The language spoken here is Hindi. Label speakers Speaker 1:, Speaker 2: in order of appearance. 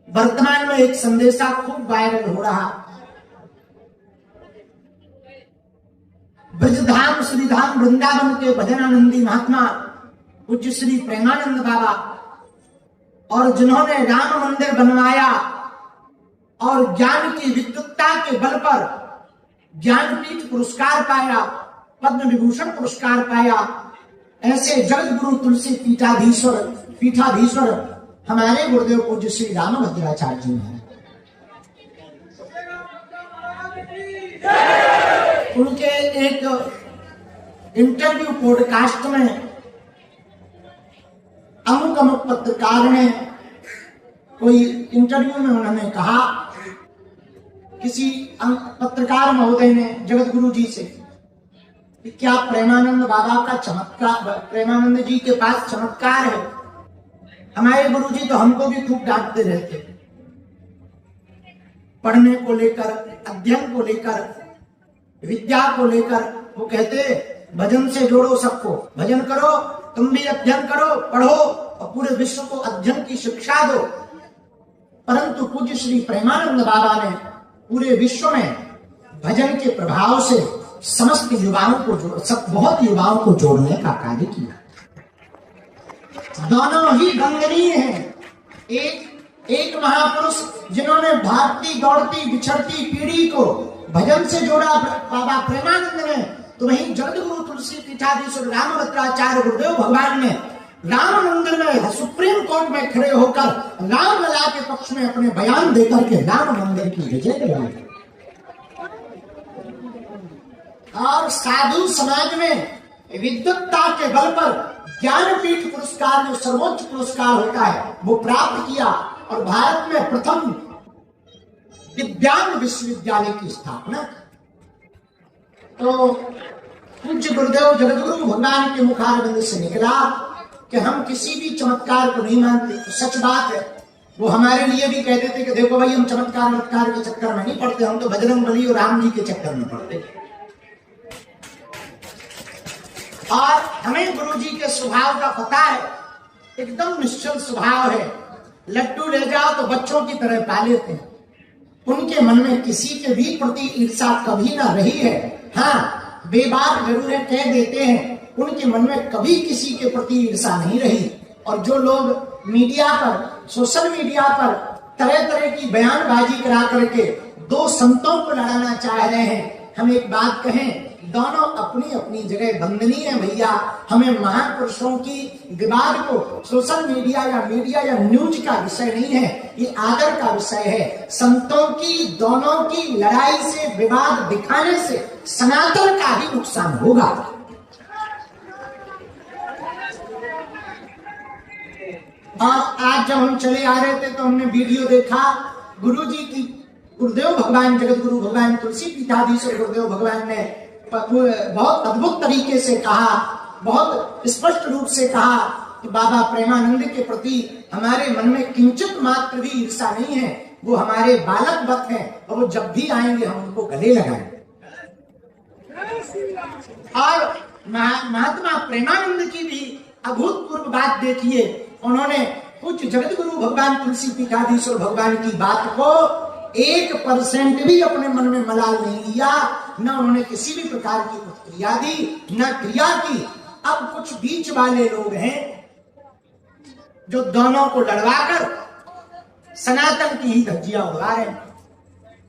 Speaker 1: वर्तमान में एक संदेशा खूब वायरल हो रहा। ब्रजधाम श्रीधाम वृंदावन के भजनानंदी महात्मा पूज्य श्री प्रेमानंद बाबा, और जिन्होंने राम मंदिर बनवाया और ज्ञान की विद्युत्ता के बल पर ज्ञानपीठ पुरस्कार पाया, पद्म विभूषण पुरस्कार पाया, ऐसे जगत गुरु तुलसी पीठाधीश्वर हमारे गुरुदेव पूज्य श्री रामभद्राचार्य जी हैं। उनके एक इंटरव्यू पॉडकास्ट में अमुक पत्रकार ने, कोई इंटरव्यू में उन्होंने कहा, किसी पत्रकार महोदय ने जगत गुरु जी से, कि क्या प्रेमानंद बाबा का चमत्कार, प्रेमानंद जी के पास चमत्कार है? हमारे गुरु जी तो हमको भी खूब डांटते रहते, पढ़ने को लेकर, अध्ययन को लेकर, विद्या को लेकर। वो कहते भजन से जोड़ो सबको, भजन करो, तुम भी अध्ययन करो, पढ़ो और पूरे विश्व को अध्ययन की शिक्षा दो। परंतु पूज्य श्री प्रेमानंद बाबा ने पूरे विश्व में भजन के प्रभाव से समस्त युवाओं को बहुत युवाओं को जोड़ने का कार्य किया। दोनों ही वंदनीय हैं। एक महापुरुष जिन्होंने भागती दौड़ती बिछड़ती पीढ़ी को भजन से जोड़ा बाबा प्रेमानंद ने, तो वहीं जगत गुरु तुलसी पीठाधीश्वर रामभद्राचार्य गुरुदेव भगवान ने राम मंदिर में सुप्रीम कोर्ट में खड़े होकर राम लला के पक्ष में अपने बयान देकर के राम मंदिर की विजय दिलाई। और साधु समाज में विद्वत्ता के बल पर ज्ञानपीठ पुरस्कार, जो सर्वोच्च पुरस्कार होता है, वो प्राप्त किया और भारत में प्रथम दिव्यांग विश्वविद्यालय की स्थापना। तो पूज्य गुरुदेव जगतगुरु भगवान के मुखारविंद से निकला कि हम किसी भी चमत्कार को नहीं मानते। तो सच बात है, वो हमारे लिए भी कहते थे कि देखो भाई, हम चमत्कार के चक्कर में नहीं पड़ते, हम तो बजरंगबली और राम जी के चक्कर में पड़ते। और हमें गुरु जी के स्वभाव का पता है, एकदम निश्चल स्वभाव है। लड्डू ले जाओ तो बच्चों की तरह पाले थे। उनके मन में किसी के भी प्रति ईर्ष्या कभी ना रही है। हाँ, बेबाक जरूर है, कह देते हैं, उनके मन में कभी किसी के प्रति ईर्ष्या नहीं रही। और जो लोग मीडिया पर, सोशल मीडिया पर तरह तरह की बयानबाजी करा करके दो संतों को लड़ाना चाह रहे हैं, हम एक बात कहें, दोनों अपनी अपनी जगह वंदनीय है भैया। हमें महापुरुषों की विवाद को सोशल मीडिया या न्यूज का विषय नहीं है, ये आदर का विषय है। संतों की दोनों की लड़ाई से, विवाद दिखाने से सनातन का ही नुकसान होगा। और आज जब हम चले आ रहे थे तो हमने वीडियो देखा, गुरु जी की, गुरुदेव भगवान, जगत गुरु भगवान तुलसी पीठाधीश्वर गुरुदेव भगवान ने बहुत अद्भुत तरीके से कहा, बहुत स्पष्ट रूप से कहा कि बाबा प्रेमानंद के प्रति हमारे मन में किंचित मात्र भी ईर्ष्या नहीं है। वो हमारे बालक वक्त हैं और वो जब भी आएंगे हम उनको गले लगाएंगे। और महात्मा प्रेमानंद की भी अभूतपूर्व बात देखिए, उन्होंने कुछ जगत गुरु भगवान तुलसी पीठाधीश्वर भगवान की बात को 1% भी अपने मन में मलाल नहीं लिया, न उन्होंने किसी भी प्रकार की प्रतिक्रिया दी, न क्रिया की। अब कुछ बीच वाले लोग हैं जो दोनों को लड़वाकर सनातन की ही धज्जियां उड़ा रहे हैं।